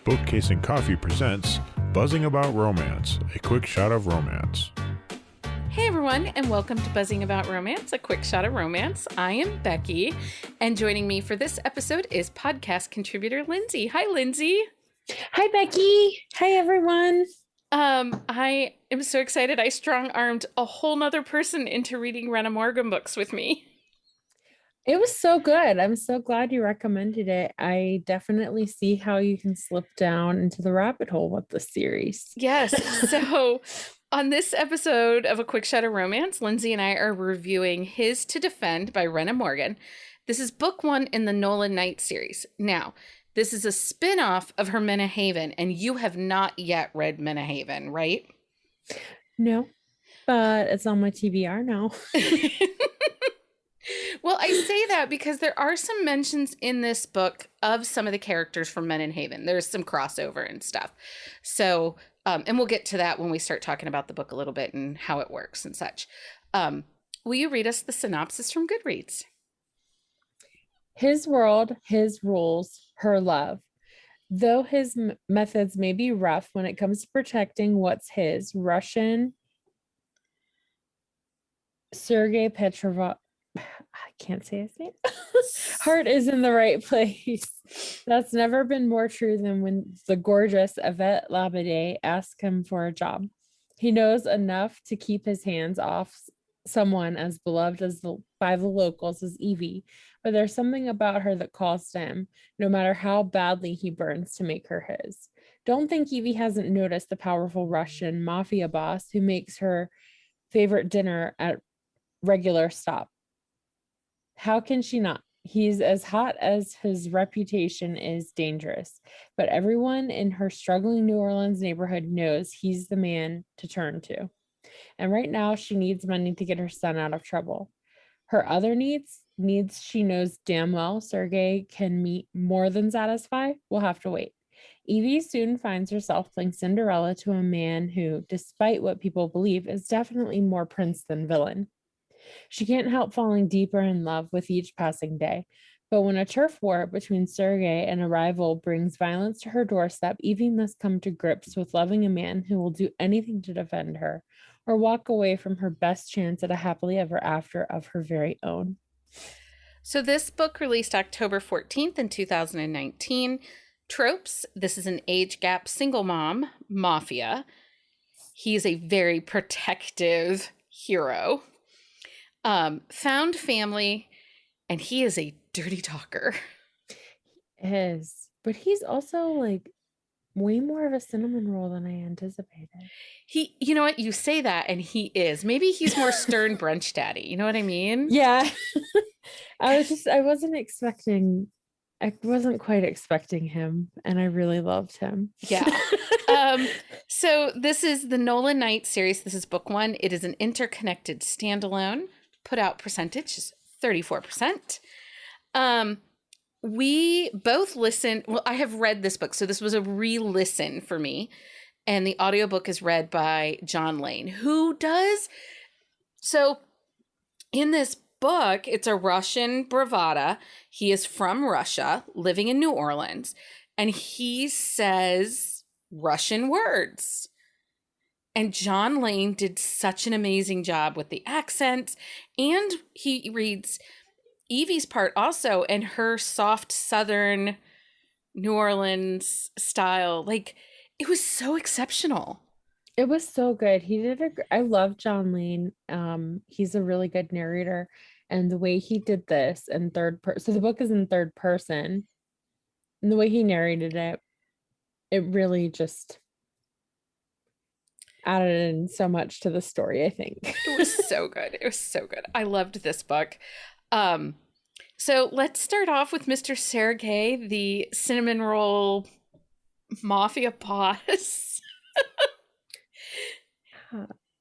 Bookcase and Coffee presents Buzzing About Romance, a quick shot of romance. Hey everyone, and welcome to Buzzing About Romance, a quick shot of romance. I am Becky, and joining me for this episode is podcast contributor Lindsey. Hi, Lindsey. Hi, Becky. Hi, everyone. I am so excited. I strong-armed a whole nother person into reading Rhenna books with me. It was so good. I'm so glad you recommended it. I definitely see how you can slip down into the rabbit hole with the series. Yes. So on this episode of A Quick Shot of Romance, Lindsey and I are reviewing His to Defend by Rhenna Morgan. This is book one in the NOLA Night series. Now, this is a spin-off of her Menahaven, and you have not yet read Menahaven, right? No, but it's on my TBR now. Well, I say that because there are some mentions in this book of some of the characters from Menahaven. There's some crossover and stuff. So, and we'll get to that when we start talking about the book a little bit and how it works and such. Will you read us the synopsis from Goodreads? His world, his rules, her love. Though his methods may be rough when it comes to protecting what's his, Russian Sergei Petrov, I can't say his name. Heart is in the right place. That's never been more true than when the gorgeous Yvette Labadie asked him for a job. He knows enough to keep his hands off someone as beloved by the locals as Evie, but there's something about her that calls to him, no matter how badly he burns to make her his. Don't think Evie hasn't noticed the powerful Russian mafia boss who makes her favorite dinner at regular stop. How can she not? He's as hot as his reputation is dangerous, but everyone in her struggling New Orleans neighborhood knows he's the man to turn to. And right now she needs money to get her son out of trouble. Her other needs she knows damn well Sergei can meet more than satisfy, will have to wait. Evie soon finds herself playing Cinderella to a man who, despite what people believe, is definitely more prince than villain. She can't help falling deeper in love with each passing day. But when a turf war between Sergei and a rival brings violence to her doorstep, Evie must come to grips with loving a man who will do anything to defend her or walk away from her best chance at a happily ever after of her very own. So this book released October 14th in 2019. Tropes, this is an age gap single mom, mafia. He's a very protective hero. Found family, and he is a dirty talker. He is, but he's also like way more of a cinnamon roll than I anticipated. You know what? You say that, and he is. Maybe he's more stern brunch daddy. You know what I mean? Yeah. I wasn't quite expecting him, and I really loved him. Yeah. So this is the NOLA Night series. This is book one. It is an interconnected standalone. Put out percentage is 34%. We both listened. Well, I have read this book, so this was a re-listen for me. And the audiobook is read by John Lane, who does. So in this book, it's a Russian bravada. He is from Russia, living in New Orleans, and he says Russian words. And John Lane did such an amazing job with the accents, and he reads Evie's part also, and her soft Southern New Orleans style. Like, it was so exceptional. It was so good. I love John Lane. He's a really good narrator, and the way he did this in third person. So the book is in third person, and the way he narrated it, it really just added in so much to the story, I think. It was so good. It was so good. I loved this book. So let's start off with Mr. Sergei, the cinnamon roll mafia boss.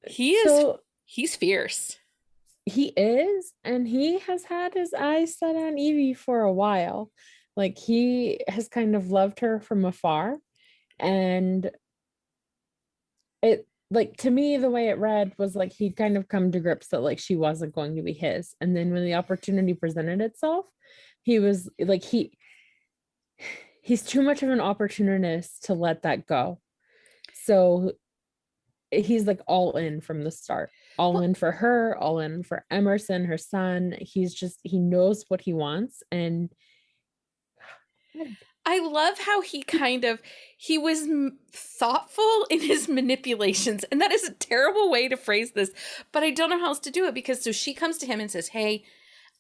He's fierce. He is, and he has had his eyes set on Evie for a while. Like, he has kind of loved her from afar, and it, like, to me, the way it read was like he'd kind of come to grips that like she wasn't going to be his. And then when the opportunity presented itself, he was like, he's too much of an opportunist to let that go. So he's like all in from the start, all Well, in for her, all in for Emerson, her son. He knows what he wants. And I love how he was thoughtful in his manipulations. And that is a terrible way to phrase this, but I don't know how else to do it, because so she comes to him and says, "Hey,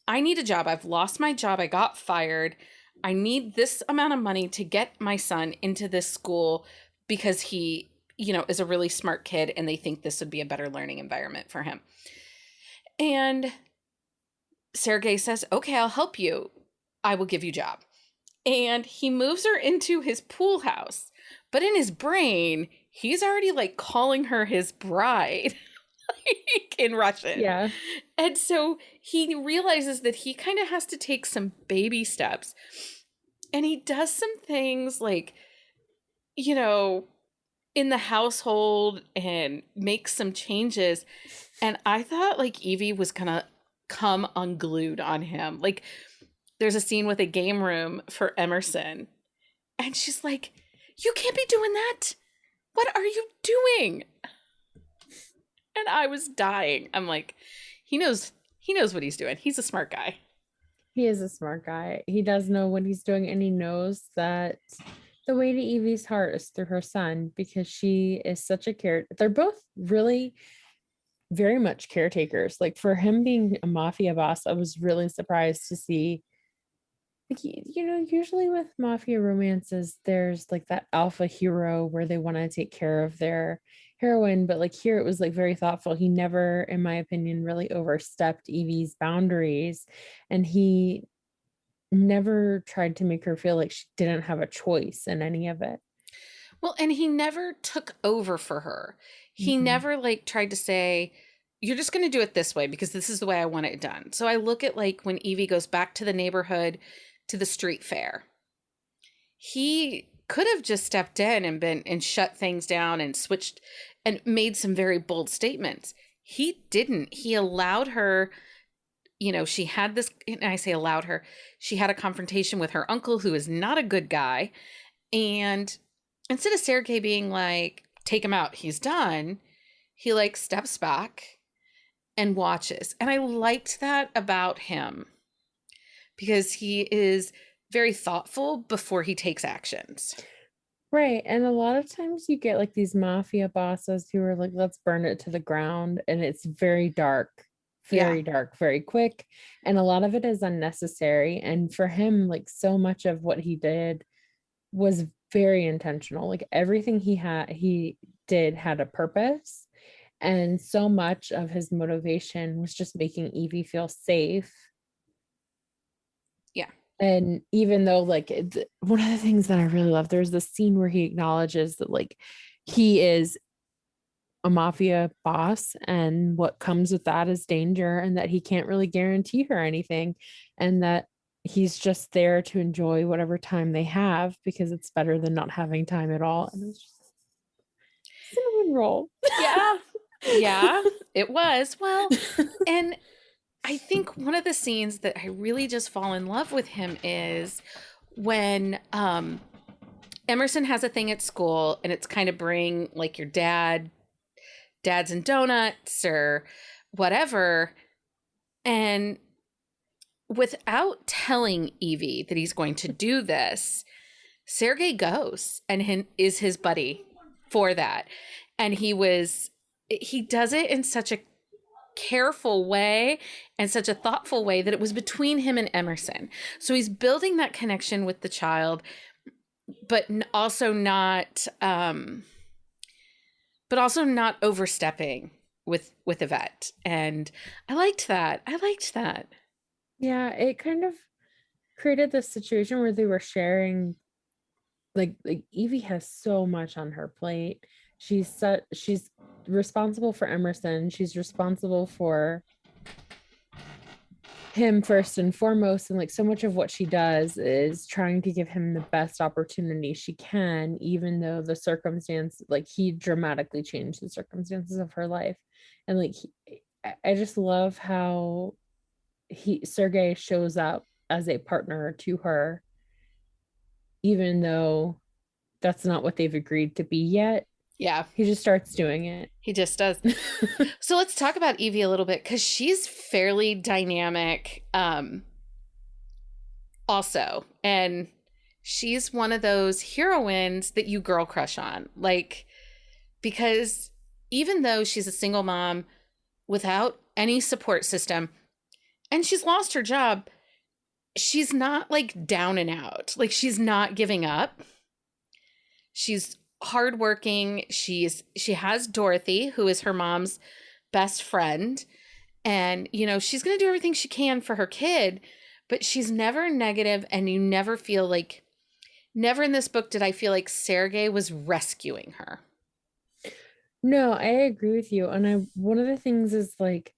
I need a job. I've lost my job. I got fired. I need this amount of money to get my son into this school because he, is a really smart kid and they think this would be a better learning environment for him." And Sergey says, "Okay, I'll help you. I will give you a job." And he moves her into his pool house. But in his brain, he's already like calling her his bride like, in Russian. yeah, And so he realizes that he kind of has to take some baby steps. And he does some things like, in the household and makes some changes. And I thought like Evie was going to come unglued on him. Like, there's a scene with a game room for Emerson, and she's like, "You can't be doing that. What are you doing?" And I was dying. I'm like, he knows what he's doing. He's a smart guy. he is a smart guy. He does know what he's doing, and he knows that the way to Evie's heart is through her son, because she is such a care. They're both really very much caretakers. Like, for him being a mafia boss, I was really surprised to see, like, usually with mafia romances, there's like that alpha hero where they want to take care of their heroine, but like here it was like very thoughtful. He never, in my opinion, really overstepped Evie's boundaries, and he never tried to make her feel like she didn't have a choice in any of it. Well, and he never took over for her. He Mhm. never like tried to say, "You're just going to do it this way because this is the way I want it done." So I look at like when Evie goes back to the neighborhood to the street fair. He could have just stepped in and shut things down and switched and made some very bold statements. He didn't. He allowed her, she had this, and I say allowed her, she had a confrontation with her uncle who is not a good guy. And instead of Sergey being like, "Take him out, he's done," he like steps back and watches. And I liked that about him because he is very thoughtful before he takes actions. Right. And a lot of times you get like these mafia bosses who are like, let's burn it to the ground. And it's Yeah. very dark, very quick. And a lot of it is unnecessary. And for him, like so much of what he did was very intentional. Like everything he did had a purpose. And so much of his motivation was just making Evie feel safe. Yeah. And even though one of the things that I really love, there's this scene where he acknowledges that like he is a mafia boss, and what comes with that is danger, and that he can't really guarantee her anything, and that he's just there to enjoy whatever time they have because it's better than not having time at all. And it was just cinnamon roll. Yeah. Yeah, it was. Well, and I think one of the scenes that I really just fall in love with him is when Emerson has a thing at school, and it's kind of bring like your dads and donuts or whatever. And without telling Evie that he's going to do this, Sergey goes and is his buddy for that. And he does it in such a careful way and such a thoughtful way that it was between him and Emerson. So he's building that connection with the child, but also not overstepping with Yvette. And I liked that. Yeah, it kind of created this situation where they were sharing, like Evie has so much on her plate. She's responsible for Emerson. She's responsible for him first and foremost, and like so much of what she does is trying to give him the best opportunity she can, even though the circumstance, like he dramatically changed the circumstances of her life. And like I just love how Sergey shows up as a partner to her, even though that's not what they've agreed to be yet. Yeah, He just starts doing it. he just does. So let's talk about Evie a little bit, because she's fairly dynamic also. And she's one of those heroines that you girl crush on. Like, because even though she's a single mom without any support system and she's lost her job, she's not like down and out. Like, she's not giving up. She's hardworking. She has Dorothy, who is her mom's best friend. And, you know, she's going to do everything she can for her kid, but she's never negative, and you never feel like, never in this book did I feel like Sergei was rescuing her. No, I agree with you. And one of the things is like,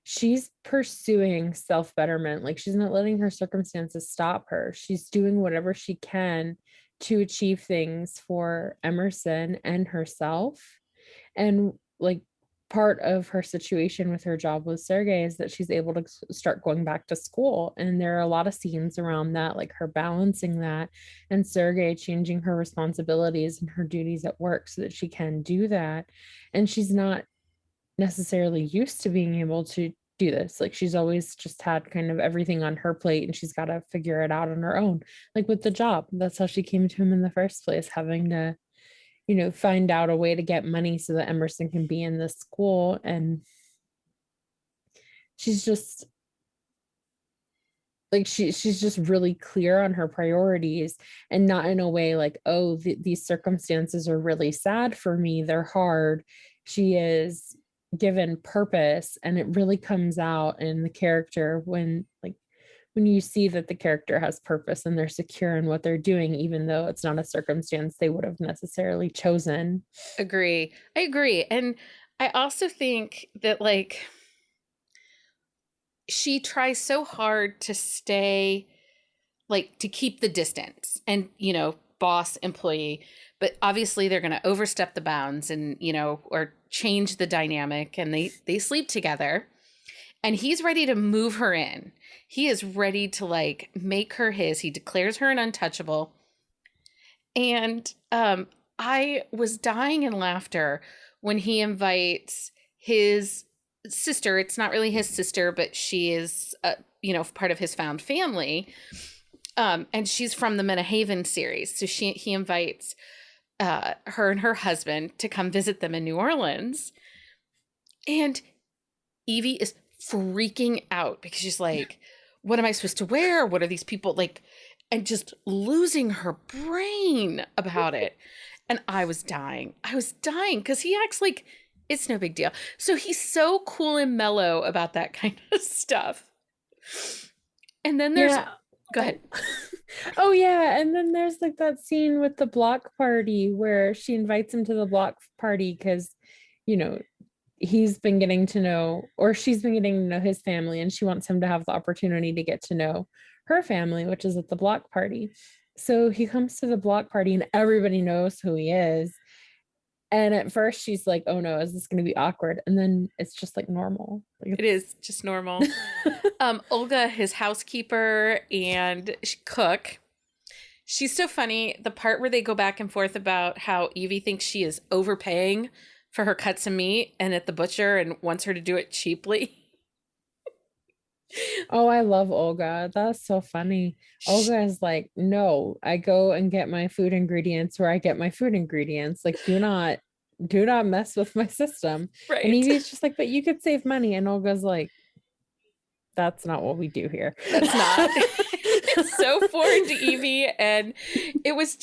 she's pursuing self-betterment. Like, she's not letting her circumstances stop her. She's doing whatever she can to achieve things for Emerson and herself. And like, part of her situation with her job with Sergei is that she's able to start going back to school. And there are a lot of scenes around that, like her balancing that and Sergei changing her responsibilities and her duties at work so that she can do that. And she's not necessarily used to being able to do this. Like, she's always just had kind of everything on her plate, and she's got to figure it out on her own. Like with the job, that's how she came to him in the first place, having to, you know, find out a way to get money so that Emerson can be in this school. And she's just like, she's just really clear on her priorities, and not in a way like, oh, these circumstances are really sad for me, they're hard. She is given purpose, and it really comes out in the character when you see that the character has purpose and they're secure in what they're doing, even though it's not a circumstance they would have necessarily chosen. I agree. And I also think that, like, she tries so hard to stay, like, to keep the distance and, you know, boss employee, but obviously they're going to overstep the bounds and, you know, or change the dynamic, and they sleep together, and he's ready to move her in. He is ready to like make her his. He declares her an untouchable. And I was dying in laughter when he invites his sister. It's not really his sister, but she is, you know, part of his found family. And she's from the Menahaven series. So he invites her and her husband to come visit them in New Orleans. And Evie is freaking out because she's like, what am I supposed to wear? What are these people like? And just losing her brain about it. And I was dying because he acts like it's no big deal. So he's so cool and mellow about that kind of stuff. And then there's, go ahead. Oh yeah. And then there's like that scene with the block party where she invites him to the block party because, you know, he's been getting to know, or she's been getting to know his family, and she wants him to have the opportunity to get to know her family, which is at the block party. So he comes to the block party and everybody knows who he is. And at first she's like, oh no, is this going to be awkward? And then it's just like normal. Like, it is just normal. Olga, his housekeeper and cook. She's so funny. The part where they go back and forth about how Evie thinks she is overpaying for her cuts of meat and at the butcher and wants her to do it cheaply. Oh, I love Olga. That's so funny. Olga is like, no, I go and get my food ingredients where I get my food ingredients. Like, do not mess with my system. Right. And Evie's just like, but you could save money. And Olga's like, that's not what we do here. That's not. It's so foreign to Evie. And it was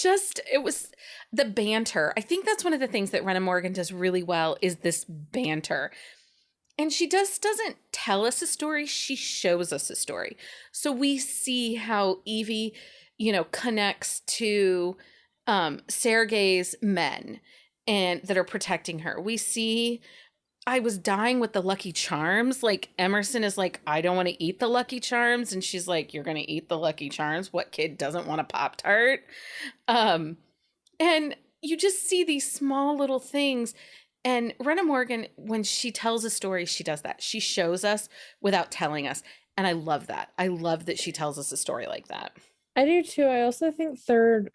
the banter. I think that's one of the things that Rhenna Morgan does really well, is this banter. And she doesn't tell us a story, she shows us a story. So we see how Evie, you know, connects to Sergei's men and that are protecting her. We see, I was dying with the Lucky Charms. Like, Emerson is like, I don't want to eat the Lucky Charms. And she's like, you're going to eat the Lucky Charms? What kid doesn't want a Pop-Tart? And you just see these small little things. And Rhenna Morgan, when she tells a story, she does that. She shows us without telling us. And I love that. I love that she tells us a story like that. I do too. I also think third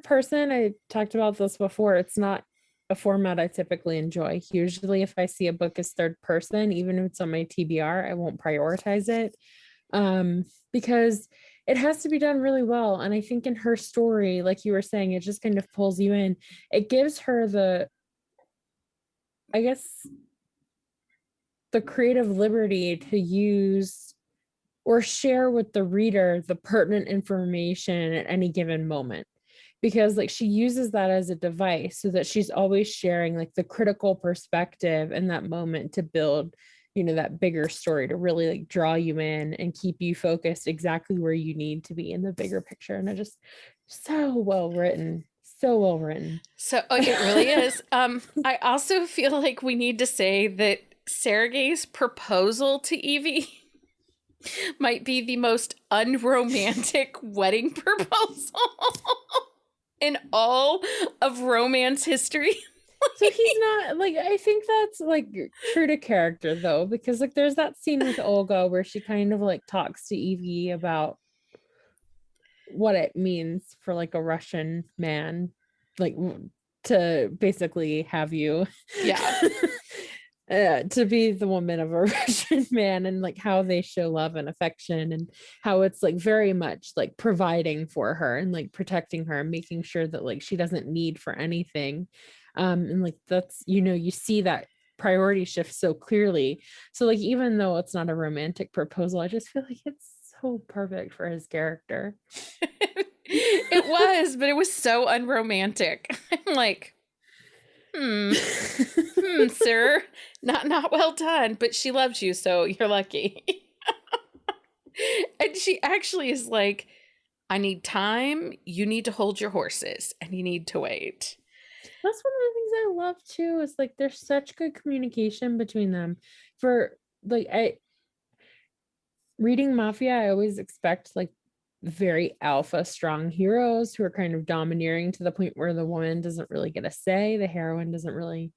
person, I talked about this before. It's not a format I typically enjoy. Usually if I see a book as third person, even if it's on my TBR, I won't prioritize it. Because it has to be done really well. And I think in her story, like you were saying, it just kind of pulls you in. It gives her I guess, the creative liberty to use or share with the reader the pertinent information at any given moment, because like she uses that as a device so that she's always sharing like the critical perspective in that moment to build, that bigger story, to really like draw you in and keep you focused exactly where you need to be in the bigger picture. And it just so well written, so well written. So it really is. I also feel like we need to say that Sergei's proposal to Evie might be the most unromantic wedding proposal in all of romance history. So he's not like, I think that's like true to character though, because like there's that scene with Olga where she kind of like talks to Evie about what it means for like a Russian man, like to basically have you, Yeah. to be the woman of a Russian man, and like how they show love and affection, and how it's like very much like providing for her and like protecting her and making sure that like she doesn't need for anything. And like that's, you see that priority shift so clearly. So like even though it's not a romantic proposal, I just feel like it's so perfect for his character. It was, but it was so unromantic. I'm like, sir, not well done, but she loves you, so you're lucky. And she actually is like, I need time. You need to hold your horses and you need to wait. That's one of the things I love too, is like there's such good communication between them. For like reading Mafia, I always expect like very alpha strong heroes who are kind of domineering to the point where the woman doesn't really get a say. The heroine doesn't really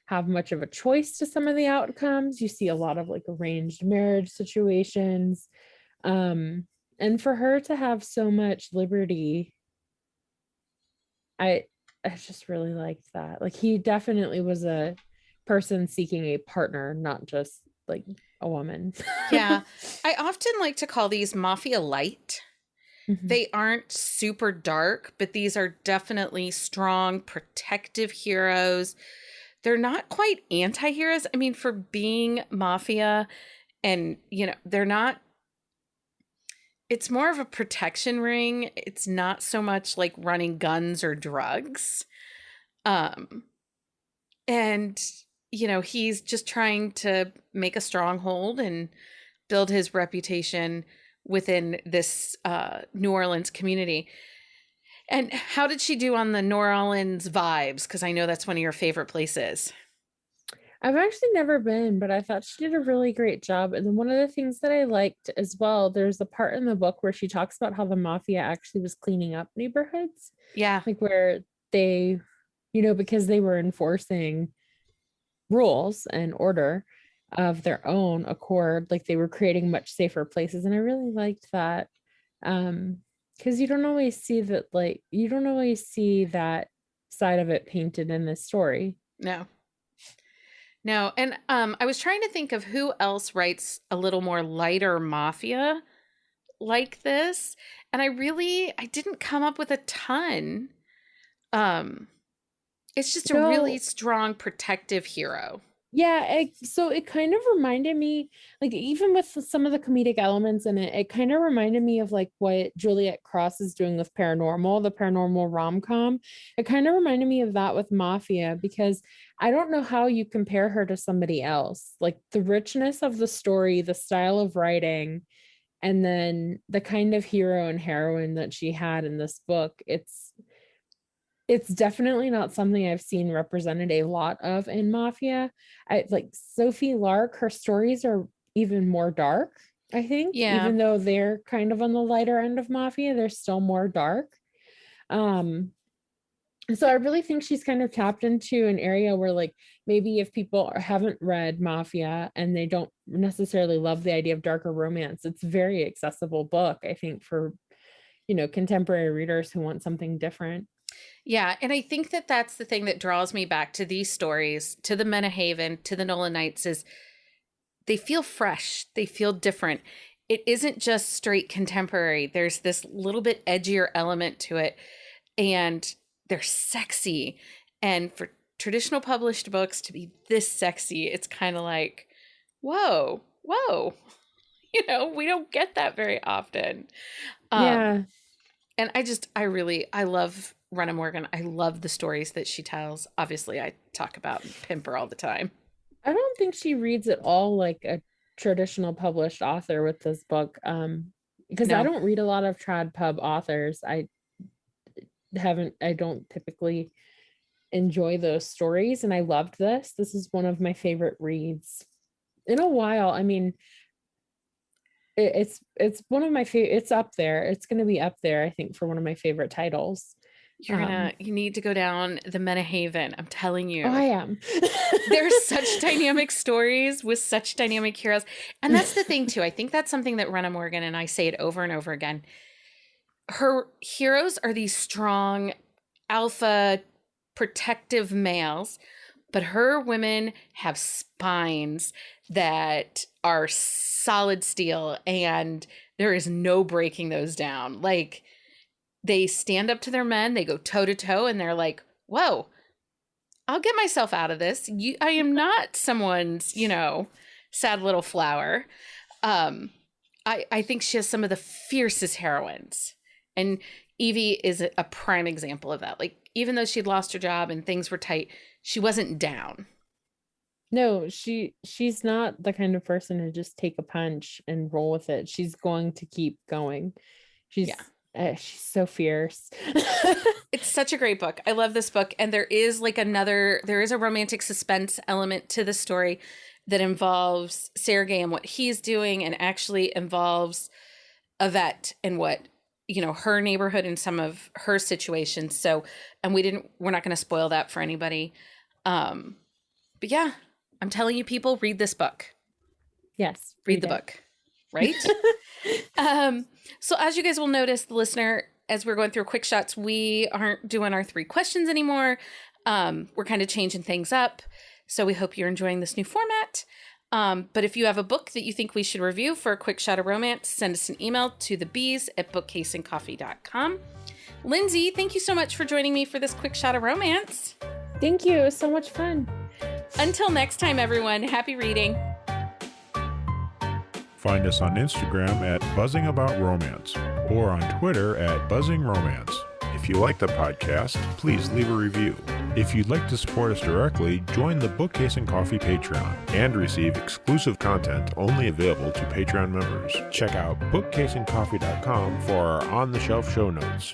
have much of a choice to some of the outcomes. You see a lot of like arranged marriage situations. And for her to have so much liberty, I just really liked that. Like he definitely was a person seeking a partner, not just like a woman. Yeah. I often like to call these Mafia light. Mhm. They aren't super dark, but these are definitely strong, protective heroes. They're not quite anti-heroes. I mean, for being Mafia, and, they're not, it's more of a protection ring. It's not so much like running guns or drugs. And, he's just trying to make a stronghold and build his reputation within this New Orleans community. And how did she do on the New Orleans vibes? Because I know that's one of your favorite places. I've actually never been, but I thought she did a really great job. And then one of the things that I liked as well, there's a part in the book where she talks about how the mafia actually was cleaning up neighborhoods, Yeah. like where they, because they were enforcing rules and order of their own accord, like they were creating much safer places. And I really liked that. Because you don't always see that, like, you don't always see that side of it painted in this story. No. No. And I was trying to think of who else writes a little more lighter mafia like this. And I didn't come up with a ton. It's just a really strong protective hero. Yeah, so it kind of reminded me, like even with some of the comedic elements in it, it kind of reminded me of like what Juliet Cross is doing with Paranormal, the paranormal rom-com. It kind of reminded me of that with Mafia, because I don't know how you compare her to somebody else. Like the richness of the story, the style of writing, and then the kind of hero and heroine that she had in this book, it's definitely not something I've seen represented a lot of in Mafia. I like Sophie Lark, her stories are even more dark, I think. Yeah. Even though they're kind of on the lighter end of Mafia, they're still more dark. So I really think she's kind of tapped into an area where like maybe if people haven't read Mafia and they don't necessarily love the idea of darker romance, it's a very accessible book, I think, for contemporary readers who want something different. Yeah, and I think that that's the thing that draws me back to these stories, to the Menahaven, to the NOLA Nights, is they feel fresh. They feel different. It isn't just straight contemporary. There's this little bit edgier element to it, and they're sexy. And for traditional published books to be this sexy, it's kind of like, whoa. We don't get that very often. Yeah. And I love Rhenna Morgan. I love the stories that she tells. Obviously, I talk about Pimper all the time. I don't think she reads at all like a traditional published author with this book. Because No. I don't read a lot of trad pub authors. I don't typically enjoy those stories, and I loved this. This is one of my favorite reads in a while. I mean, it's one of my favorite. It's up there. It's going to be up there, I think, for one of my favorite titles. You need to go down the Menahaven. I'm telling you. Oh, I am. There's such dynamic stories with such dynamic heroes. And that's the thing too. I think that's something that Rhenna Morgan, and I say it over and over again, her heroes are these strong alpha protective males, but her women have spines that are solid steel, and there is no breaking those down. Like, they stand up to their men, they go toe to toe, and they're like, whoa, I'll get myself out of this. I am not someone's, sad little flower. I think she has some of the fiercest heroines. And Evie is a prime example of that. Like, even though she'd lost her job and things were tight, she wasn't down. No, she's not the kind of person to just take a punch and roll with it. She's going to keep going. She's so fierce. It's such a great book. I love this book. And there is a romantic suspense element to the story that involves Sergei and what he's doing, and actually involves Yvette and what, her neighborhood and some of her situations. So, and we're not going to spoil that for anybody. But yeah, I'm telling you, people, read this book. Yes. Read the book. Right? So as you guys will notice, the listener, as we're going through quick shots, we aren't doing our 3 questions anymore. We're kind of changing things up. So we hope you're enjoying this new format. But if you have a book that you think we should review for a quick shot of romance, send us an email to thebees@bookcaseandcoffee.com. Lindsey, thank you so much for joining me for this quick shot of romance. Thank you. It was so much fun. Until next time, everyone, happy reading. Find us on Instagram at buzzingaboutromance or on Twitter at buzzingromance. If you like the podcast, please leave a review. If you'd like to support us directly, join the Bookcase and Coffee Patreon and receive exclusive content only available to Patreon members. Check out bookcaseandcoffee.com for our on-the-shelf show notes.